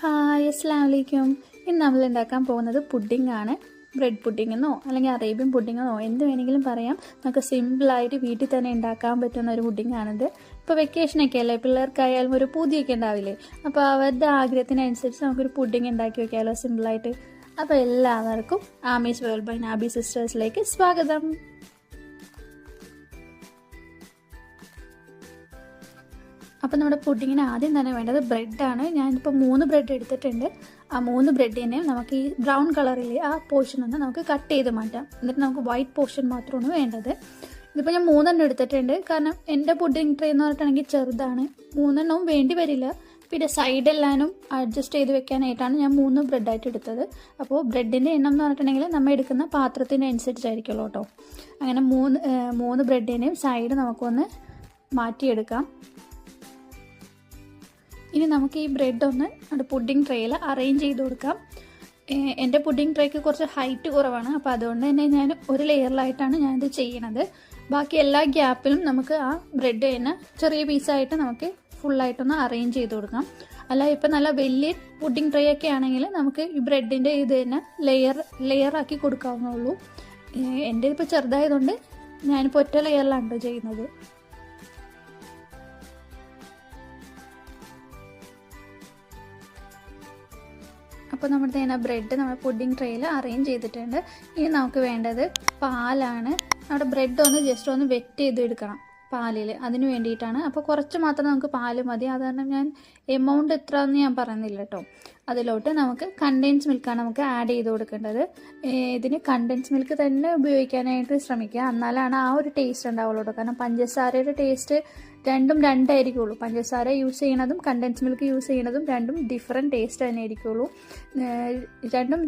Hi അസ്സലാമു അലൈക്കും. ഇന്ന് നമ്മൾ ഉണ്ടാക്കാൻ പോകുന്നത് പുഡിംഗ് ആണ്. ബ്രെഡ് പുഡിംഗ് എന്നോ അല്ലെങ്കിൽ അറേബ്യൻ പുഡിംഗ് എന്നോ എന്ത് വേണമെങ്കിലും പറയാം. നമുക്ക് സിമ്പിളായിട്ട് വീട്ടിൽ തന്നെ ഉണ്ടാക്കാൻ പറ്റുന്ന ഒരു പുഡിംഗ് ആണിത്. ഇപ്പോൾ വെക്കേഷനൊക്കെ അല്ലേ, പിള്ളേർക്കായാലും ഒരു പൂതിയൊക്കെ ഉണ്ടാവില്ലേ, അപ്പോൾ അവരുടെ ആഗ്രഹത്തിനനുസരിച്ച് നമുക്കൊരു പുഡിംഗ് ഉണ്ടാക്കി വെക്കാമല്ലോ സിമ്പിളായിട്ട്. അപ്പോൾ എല്ലാവർക്കും ആമീസ് വേൾഡ് ബൈ നാബി സിസ്റ്റേഴ്സിലേക്ക് സ്വാഗതം. അപ്പോൾ നമ്മുടെ പുഡിങ്ങിന് ആദ്യം തന്നെ വേണ്ടത് ബ്രെഡാണ്. ഞാനിപ്പോൾ 3 ബ്രെഡ് എടുത്തിട്ടുണ്ട്. ആ 3 ബ്രെഡിനെ നമുക്ക് ഈ ബ്രൗൺ കളറിലെ ആ പോർഷൻ ഒന്ന് നമുക്ക് കട്ട് ചെയ്ത് മാറ്റാം. എന്നിട്ട് നമുക്ക് വൈറ്റ് പോർഷൻ മാത്രമാണ് വേണ്ടത്. ഇതിപ്പോൾ ഞാൻ 3 എടുത്തിട്ടുണ്ട്. കാരണം എൻ്റെ പുഡിങ് ട്രേ എന്ന് പറഞ്ഞിട്ടുണ്ടെങ്കിൽ ചെറുതാണ്, 3 വേണ്ടി വരില്ല. പിന്നെ സൈഡെല്ലാനും അഡ്ജസ്റ്റ് ചെയ്ത് വെക്കാനായിട്ടാണ് ഞാൻ 3 ബ്രെഡായിട്ട് എടുത്തത്. അപ്പോൾ ബ്രെഡിൻ്റെ എണ്ണം എന്ന് പറഞ്ഞിട്ടുണ്ടെങ്കിൽ നമ്മൾ എടുക്കുന്ന പാത്രത്തിൻ്റെ അനുസരിച്ചായിരിക്കുമല്ലോ കേട്ടോ. അങ്ങനെ 3 ബ്രെഡിനെയും സൈഡ് നമുക്കൊന്ന് മാറ്റിയെടുക്കാം. ഇനി നമുക്ക് ഈ ബ്രെഡ് ഒന്ന് നമ്മുടെ പുഡിംഗ് ട്രേയിൽ അറേഞ്ച് ചെയ്ത് കൊടുക്കാം. എൻ്റെ പുഡിംഗ് ട്രേക്ക് കുറച്ച് ഹൈറ്റ് കുറവാണ്, അപ്പോൾ അതുകൊണ്ട് തന്നെ ഞാൻ ഒരു ലെയറിലായിട്ടാണ് ഞാനിത് ചെയ്യണത്. ബാക്കി എല്ലാ ഗ്യാപ്പിലും നമുക്ക് ആ ബ്രെഡ് തന്നെ ചെറിയ പീസായിട്ട് നമുക്ക് ഫുള്ളായിട്ടൊന്ന് അറേഞ്ച് ചെയ്ത് കൊടുക്കാം. അല്ല ഇപ്പം നല്ല വലിയ പുഡിംഗ് ട്രേ ഒക്കെ ആണെങ്കിൽ നമുക്ക് ഈ ബ്രെഡിൻ്റെ ഇത് തന്നെ ലെയറാക്കി കൊടുക്കാവുന്നുള്ളൂ. എൻ്റെ ഇപ്പോൾ ചെറുതായതുകൊണ്ട് ഞാനിപ്പോൾ ഒറ്റ ലെയറിലാണ് ചെയ്യുന്നത്. അപ്പോൾ നമ്മുടെ ബ്രെഡ് നമ്മുടെ പുഡിംഗ് ട്രേയിൽ അറേഞ്ച് ചെയ്തിട്ടുണ്ട്. ഇനി നമുക്ക് വേണ്ടത് പാലാണ്. നമ്മുടെ ബ്രെഡ് ഒന്ന് ജസ്റ്റ് ഒന്ന് വെറ്റ് ചെയ്ത് എടുക്കണം പാലിൽ, അതിന് വേണ്ടിയിട്ടാണ്. അപ്പോൾ കുറച്ച് മാത്രം നമുക്ക് പാല് മതി. അത് കാരണം ഞാൻ എമൗണ്ട് എത്ര എന്ന് ഞാൻ പറയുന്നില്ല കേട്ടോ. അതിലോട്ട് നമുക്ക് കണ്ടൻസ് മിൽക്കാണ് നമുക്ക് ആഡ് ചെയ്ത് കൊടുക്കേണ്ടത്. ഇതിന് കണ്ടൻസ് മിൽക്ക് തന്നെ ഉപയോഗിക്കാനായിട്ട് ശ്രമിക്കുക, എന്നാലാണ് ആ ഒരു ടേസ്റ്റ് ഉണ്ടാവുള്ളൂ കേട്ടോ. കാരണം പഞ്ചസാരയുടെ ടേസ്റ്റ് രണ്ടും രണ്ടായിരിക്കുള്ളൂ. പഞ്ചസാര യൂസ് ചെയ്യണതും കണ്ടൻസ് മിൽക്ക് യൂസ് ചെയ്യണതും രണ്ടും ഡിഫറെൻറ്റ് ടേസ്റ്റ് തന്നെ ആയിരിക്കുള്ളൂ. രണ്ടും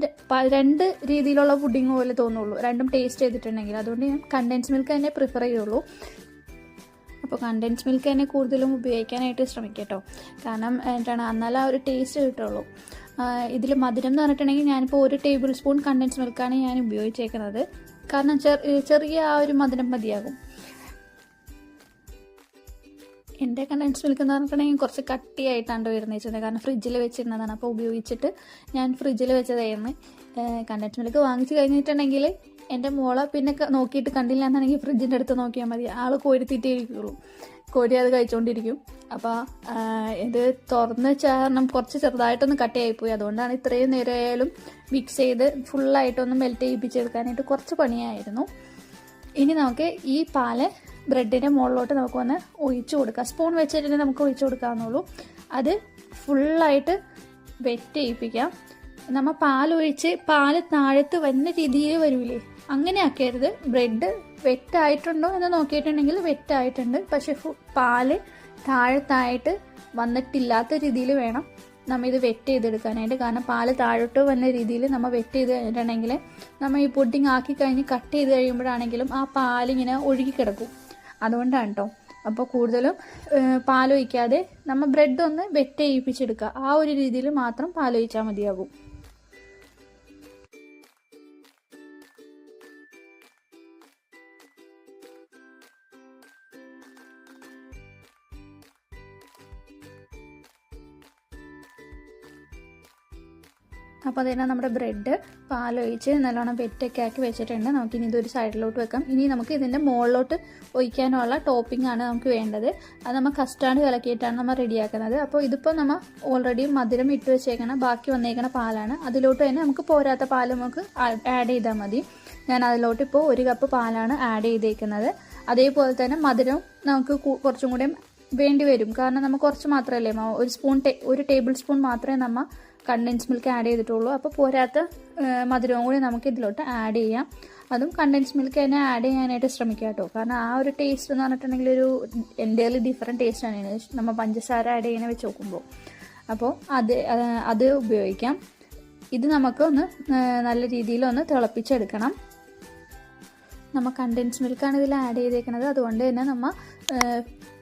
2 രീതിയിലുള്ള പുഡിങ് പോലെ തോന്നുള്ളൂ, രണ്ടും ടേസ്റ്റ് ചെയ്തിട്ടുണ്ടെങ്കിൽ. അതുകൊണ്ട് ഞാൻ കണ്ടൻസ് മിൽക്ക് തന്നെ പ്രിഫർ ചെയ്യുള്ളൂ. അപ്പോൾ കണ്ടൻസ് മിൽക്ക് തന്നെ കൂടുതലും ഉപയോഗിക്കാനായിട്ട് ശ്രമിക്കുക കേട്ടോ. കാരണം എന്നാലും ആ ഒരു ടേസ്റ്റ് കിട്ടുള്ളൂ. ഇതിൽ മധുരം എന്ന് പറഞ്ഞിട്ടുണ്ടെങ്കിൽ ഞാനിപ്പോൾ 1 ടേബിൾ സ്പൂൺ കണ്ടൻസ് മിൽക്കാണ് ഞാൻ ഉപയോഗിച്ചേക്കുന്നത്. കാരണം ചെറിയ ആ ഒരു മധുരം മതിയാകും. എൻ്റെ കണ്ടൻസ് മിൽക്ക് എന്ന് പറഞ്ഞിട്ടുണ്ടെങ്കിൽ കുറച്ച് കട്ടിയായിട്ടാണ് വരുന്നത്, കാരണം ഫ്രിഡ്ജിൽ വെച്ചിരുന്നതാണ്. അപ്പോൾ ഉപയോഗിച്ചിട്ട് ഞാൻ ഫ്രിഡ്ജിൽ വെച്ചതായിരുന്നു. കണ്ടൻസ് മിൽക്ക് വാങ്ങിച്ച് കഴിഞ്ഞിട്ടുണ്ടെങ്കിൽ എൻ്റെ മോളെ പിന്നെ നോക്കിയിട്ട് കണ്ടില്ല എന്നുണ്ടെങ്കിൽ ഫ്രിഡ്ജിൻ്റെ അടുത്ത് നോക്കിയാൽ മതി, ആൾ കോരിത്തിട്ടേ ഇരിക്കുള്ളൂ. കോരി അത് കഴിച്ചുകൊണ്ടിരിക്കും. അപ്പോൾ ഇത് തുറന്ന് കാരണം കുറച്ച് ചെറുതായിട്ടൊന്ന് കട്ടിയായിപ്പോയി. അതുകൊണ്ടാണ് ഇത്രയും നേരമായാലും മിക്സ് ചെയ്ത് ഫുള്ളായിട്ടൊന്ന് മെൽറ്റ് ചെയ്യിപ്പിച്ചെടുക്കാനായിട്ട് കുറച്ച് പണിയായിരുന്നു. ഇനി നമുക്ക് ഈ പാല് ബ്രെഡിൻ്റെ മുകളിലോട്ട് നമുക്കൊന്ന് ഒഴിച്ചു കൊടുക്കാം. സ്പൂൺ വെച്ചിട്ട് നമുക്ക് ഒഴിച്ചു കൊടുക്കാവുന്നുള്ളൂ. അത് ഫുള്ളായിട്ട് വെറ്റ് ചെയ്യിപ്പിക്കാം. നമ്മൾ പാലൊഴിച്ച് പാല് താഴത്ത് വരുന്ന രീതിയിൽ വരില്ലേ, അങ്ങനെ ആക്കരുത്. ബ്രെഡ് വെറ്റായിട്ടുണ്ടോ എന്ന് നോക്കിയിട്ടുണ്ടെങ്കിൽ വെറ്റായിട്ടുണ്ട്, പക്ഷെ പാല് താഴത്തായിട്ട് വന്നിട്ടില്ലാത്ത രീതിയിൽ വേണം നമ്മൾ ഇത് വെറ്റ് ചെയ്തെടുക്കാനായിട്ട്. കാരണം പാല് താഴോട്ട് വന്ന രീതിയിൽ നമ്മൾ വെറ്റ് ചെയ്ത് കഴിഞ്ഞിട്ടുണ്ടെങ്കിൽ നമ്മൾ ഈ പുഡിങ് ആക്കി കഴിഞ്ഞ് കട്ട് ചെയ്ത് കഴിയുമ്പോഴാണെങ്കിലും ആ പാലിങ്ങനെ ഒഴുകി കിടക്കും. അതുകൊണ്ടാണ് കേട്ടോ. അപ്പോൾ കൂടുതലും പാലൊഴിക്കാതെ നമ്മൾ ബ്രെഡ് ഒന്ന് വെറ്റ് ചെയ്യിപ്പിച്ചെടുക്കുക. ആ ഒരു രീതിയിൽ മാത്രം പാലൊഴിച്ചാൽ മതിയാകും. അപ്പോൾ അതിനെ നമ്മുടെ ബ്രെഡ് പാലൊഴിച്ച് നല്ലോണം വെറ്റൊക്കെ ആക്കി വെച്ചിട്ടുണ്ട്. നമുക്കിനി ഇതൊരു സൈഡിലോട്ട് വെക്കാം. ഇനി നമുക്ക് ഇതിൻ്റെ മുകളിലോട്ട് ഒഴിക്കാനുള്ള ടോപ്പിംഗ് ആണ് നമുക്ക് വേണ്ടത്. അത് നമ്മൾ കസ്റ്റാർഡ് കലക്കിയിട്ടാണ് നമ്മൾ റെഡിയാക്കുന്നത്. അപ്പോൾ ഇതിപ്പോൾ നമ്മൾ ഓൾറെഡി മധുരം ഇട്ട് വെച്ചേക്കണം, ബാക്കി വന്നേക്കണ പാലാണ്. അതിലോട്ട് തന്നെ നമുക്ക് പോരാത്ത പാൽ നമുക്ക് ആഡ് ചെയ്താൽ മതി. ഞാൻ അതിലോട്ട് ഇപ്പോൾ 1 കപ്പ് പാലാണ് ആഡ് ചെയ്തേക്കുന്നത്. അതേപോലെ തന്നെ മധുരം നമുക്ക് കുറച്ചും കൂടെ വേണ്ടി വരും. കാരണം നമ്മൾ കുറച്ച് മാത്രമല്ലേ, 1 ടേബിൾ സ്പൂൺ മാത്രമേ നമ്മൾ കണ്ടൻസ് മിൽക്ക് ആഡ് ചെയ്തിട്ടുള്ളൂ. അപ്പോൾ പോരാത്ത മധുരവും കൂടി നമുക്ക് ഇതിലോട്ട് ആഡ് ചെയ്യാം. അതും കണ്ടൻസ് മിൽക്ക് തന്നെ ആഡ് ചെയ്യാനായിട്ട് ശ്രമിക്കുക കേട്ടോ. കാരണം ആ ഒരു ടേസ്റ്റ് എന്ന് പറഞ്ഞിട്ടുണ്ടെങ്കിൽ ഒരു എൻ്റയർലി ഡിഫറെൻറ്റ് ടേസ്റ്റാണ് നമ്മൾ പഞ്ചസാര ആഡ് ചെയ്യുന്ന വെച്ച് നോക്കുമ്പോൾ. അപ്പോൾ അത് ഉപയോഗിക്കാം. ഇത് നമുക്കൊന്ന് നല്ല രീതിയിലൊന്ന് തിളപ്പിച്ചെടുക്കണം. നമ്മൾ കണ്ടൻസ് മിൽക്കാണ് ഇതിൽ ആഡ് ചെയ്തേക്കുന്നത്. അതുകൊണ്ട് തന്നെ നമ്മൾ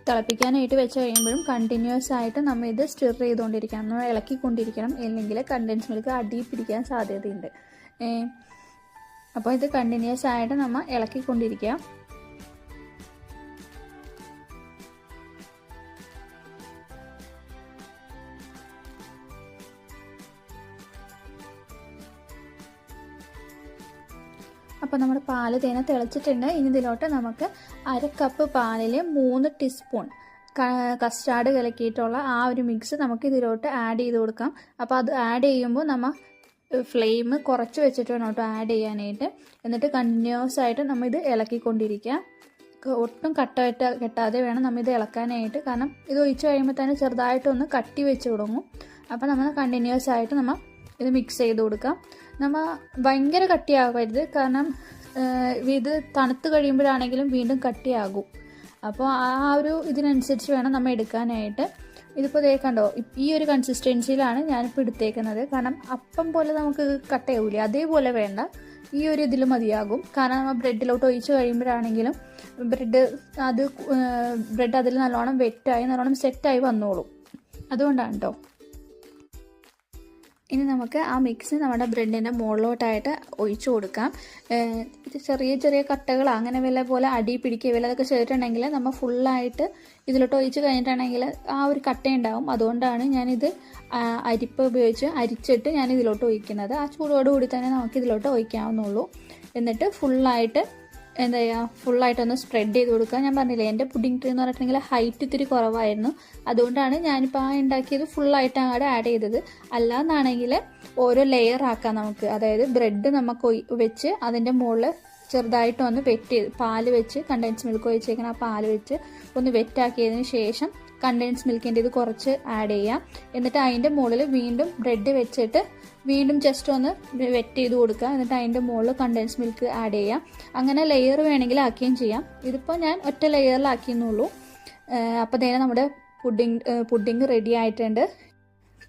തിളപ്പിക്കാനായിട്ട് വെച്ച് കഴിയുമ്പോഴും കണ്ടിന്യൂസ് ആയിട്ട് നമ്മൾ ഇത് സ്റ്റിർ ചെയ്തുകൊണ്ടിരിക്കണം, നമ്മൾ ഇളക്കിക്കൊണ്ടിരിക്കണം. അല്ലെങ്കിൽ കണ്ടൻസ് മിൽക്ക് അടി പിടിക്കാൻ സാധ്യതയുണ്ട്. അപ്പോൾ ഇത് കണ്ടിന്യൂസ് ആയിട്ട് നമ്മൾ ഇളക്കിക്കൊണ്ടിരിക്കുക. അപ്പോൾ നമ്മുടെ പാല് തേന തിളച്ചിട്ടുണ്ട്. ഇനി ഇതിലോട്ട് നമുക്ക് 1/2 കപ്പ് പാലിൽ 3 ടീസ്പൂൺ കസ്റ്റാർഡ് കലക്കിയിട്ടുള്ള ആ ഒരു മിക്സ് നമുക്ക് ഇതിലോട്ട് ആഡ് ചെയ്ത് കൊടുക്കാം. അപ്പോൾ അത് ആഡ് ചെയ്യുമ്പോൾ നമ്മൾ ഫ്ലെയിം കുറച്ച് വെച്ചിട്ട് വേണം കേട്ടോ ആഡ് ചെയ്യാനായിട്ട്. എന്നിട്ട് കണ്ടിന്യൂസ് ആയിട്ട് നമ്മൾ ഇത് ഇളക്കിക്കൊണ്ടിരിക്കുക. ഒട്ടും കെട്ടാതെ വേണം നമ്മൾ ഇത് ഇളക്കാനായിട്ട്. കാരണം ഇത് ഒഴിച്ച് കഴിയുമ്പോൾ തന്നെ ചെറുതായിട്ടൊന്ന് കട്ടി വെച്ച് തുടങ്ങും. അപ്പോൾ നമ്മൾ കണ്ടിന്യൂസ് ആയിട്ട് നമ്മൾ ഇത് മിക്സ് ചെയ്ത് കൊടുക്കാം. നമ്മൾ ഭയങ്കര കട്ടിയാകരുത്, കാരണം ഇത് തണുത്ത് കഴിയുമ്പോഴാണെങ്കിലും വീണ്ടും കട്ടിയാകും. അപ്പോൾ ആ ഒരു ഇതിനനുസരിച്ച് വേണം നമ്മൾ എടുക്കാനായിട്ട്. ഇതിപ്പോൾ കണ്ടോ, ഈ ഒരു കൺസിസ്റ്റൻസിയിലാണ് ഞാനിപ്പോൾ എടുത്തേക്കുന്നത്. കാരണം അപ്പം പോലെ നമുക്ക് കട്ടയാവില്ലേ, അതേപോലെ വേണ്ട, ഈ ഒരു ഇതിൽ മതിയാകും. കാരണം നമ്മൾ ബ്രെഡിലോട്ട് ഒഴിച്ച് കഴിയുമ്പോഴാണെങ്കിലും ബ്രെഡ് അതിൽ നല്ലോണം വെറ്റായി നല്ലോണം സെറ്റായി വന്നോളും. അതുകൊണ്ടാണ് കേട്ടോ. ഇനി നമുക്ക് ആ മിക്സ് നമ്മുടെ ബ്രെഡിൻ്റെ മുകളിലോട്ടായിട്ട് ഒഴിച്ചു കൊടുക്കാം. ചെറിയ ചെറിയ കട്ടകൾ അങ്ങനെ വല്ല പോലെ അടി പിടിക്കുക അതൊക്കെ ചെയ്തിട്ടുണ്ടെങ്കിൽ നമ്മൾ ഫുള്ളായിട്ട് ഇതിലോട്ട് ഒഴിച്ച് കഴിഞ്ഞിട്ടുണ്ടെങ്കിൽ ആ ഒരു കട്ടയുണ്ടാവും. അതുകൊണ്ടാണ് ഞാനിത് അരിപ്പ ഉപയോഗിച്ച് അരിച്ചിട്ട് ഞാൻ ഇതിലോട്ട് ഒഴിക്കുന്നത്. ആ ചൂടോടുകൂടി തന്നെ നമുക്ക് ഇതിലോട്ട് ഒഴിക്കാവുന്നുള്ളൂ. എന്നിട്ട് ഫുള്ളായിട്ട് എന്താ ചെയ്യുക, ഫുള്ളായിട്ടൊന്ന് സ്പ്രെഡ് ചെയ്ത് കൊടുക്കുക. ഞാൻ പറഞ്ഞില്ലേ, എൻ്റെ പുഡിംഗ് ട്രീ എന്ന് പറഞ്ഞിട്ടുണ്ടെങ്കിൽ ഹൈറ്റ് ഇത്തിരി കുറവായിരുന്നു. അതുകൊണ്ടാണ് ഞാനിപ്പോൾ ആ ഉണ്ടാക്കിയത് ഫുള്ളായിട്ട് അങ്ങോട്ട് ആഡ് ചെയ്തത്. അല്ലാന്നാണെങ്കിൽ ഓരോ ലെയർ ആക്കാം നമുക്ക്. അതായത് ബ്രെഡ് നമുക്ക് വെച്ച് അതിൻ്റെ മുകളിൽ ചെറുതായിട്ടൊന്ന് വെറ്റ് ചെയ്ത് പാല് വെച്ച് കണ്ടൻസ് മിൽക്ക് ഒഴിച്ചേക്കണം. ആ പാല് വെച്ച് ഒന്ന് വെറ്റാക്കിയതിന് ശേഷം കണ്ടൻസ് മിൽക്കിൻ്റെ ഇത് കുറച്ച് ആഡ് ചെയ്യാം. എന്നിട്ട് അതിൻ്റെ മുകളിൽ വീണ്ടും ബ്രെഡ് വെച്ചിട്ട് വീണ്ടും ജസ്റ്റ് ഒന്ന് വെറ്റ് ചെയ്ത് കൊടുക്കുക. എന്നിട്ട് അതിൻ്റെ മുകളിൽ കണ്ടൻസ് മിൽക്ക് ആഡ് ചെയ്യാം. അങ്ങനെ ലെയർ വേണമെങ്കിൽ ആക്കുകയും ചെയ്യാം. ഇതിപ്പോൾ ഞാൻ ഒറ്റ ലെയറിലാക്കിയെന്നുള്ളൂ. അപ്പോൾ തന്നെ നമ്മുടെ പുഡിംഗ് റെഡി ആയിട്ടുണ്ട്.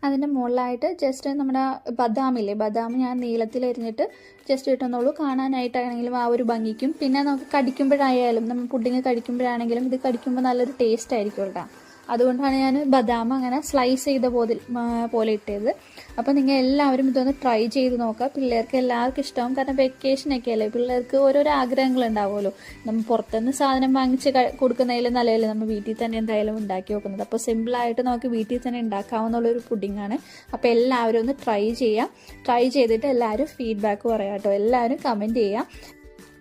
അതിൻ്റെ മുകളിലായിട്ട് ജസ്റ്റ് നമ്മുടെ ബദാം ഞാൻ നീളത്തിൽ എരിഞ്ഞിട്ട് ജസ്റ്റ് ഇട്ടെന്നുള്ളൂ. കാണാനായിട്ടാണെങ്കിലും ആ ഒരു ഭംഗിക്കും, പിന്നെ നമുക്ക് കടിക്കുമ്പോഴായാലും നമ്മൾ പുഡിംഗ് കടിക്കുമ്പോഴാണെങ്കിലും ഇത് കടിക്കുമ്പോൾ നല്ലൊരു ടേസ്റ്റ് ആയിരിക്കും കേട്ടോ. അതുകൊണ്ടാണ് ഞാൻ ബദാം അങ്ങനെ സ്ലൈസ് ചെയ്ത പോലെ ഇട്ടത്. അപ്പോൾ നിങ്ങൾ എല്ലാവരും ഇതൊന്ന് ട്രൈ ചെയ്ത് നോക്കുക. പിള്ളേർക്ക് എല്ലാവർക്കും ഇഷ്ടമാവും. കാരണം വെക്കേഷനൊക്കെ അല്ലേ, പിള്ളേർക്ക് ഓരോരോ ആഗ്രഹങ്ങൾ ഉണ്ടാവുമല്ലോ. നമ്മൾ പുറത്തുനിന്ന് സാധനം വാങ്ങിച്ച് കൊടുക്കുന്നതിലും നല്ലതല്ലേ നമ്മൾ വീട്ടിൽ തന്നെ എന്തായാലും ഉണ്ടാക്കി വെക്കുന്നത്. അപ്പോൾ സിമ്പിളായിട്ട് നമുക്ക് വീട്ടിൽ തന്നെ ഉണ്ടാക്കാവുന്നുള്ളൊരു പുഡിങ്ങാണ്. അപ്പോൾ എല്ലാവരും ഒന്ന് ട്രൈ ചെയ്യാം. ട്രൈ ചെയ്തിട്ട് എല്ലാവരും ഫീഡ്ബാക്ക് പറയാം കേട്ടോ. എല്ലാവരും കമൻറ്റ് ചെയ്യാം.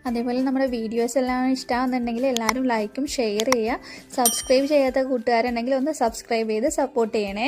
അതേപോലെ നമ്മുടെ വീഡിയോസ് എല്ലാം ഇഷ്ടമാകുന്നുണ്ടെങ്കിൽ എല്ലാവരും ലൈക്കും ഷെയർ ചെയ്യുക. സബ്സ്ക്രൈബ് ചെയ്യാത്ത കൂട്ടുകാരുണ്ടെങ്കിൽ ഒന്ന് സബ്സ്ക്രൈബ് ചെയ്ത് സപ്പോർട്ട് ചെയ്യണേ.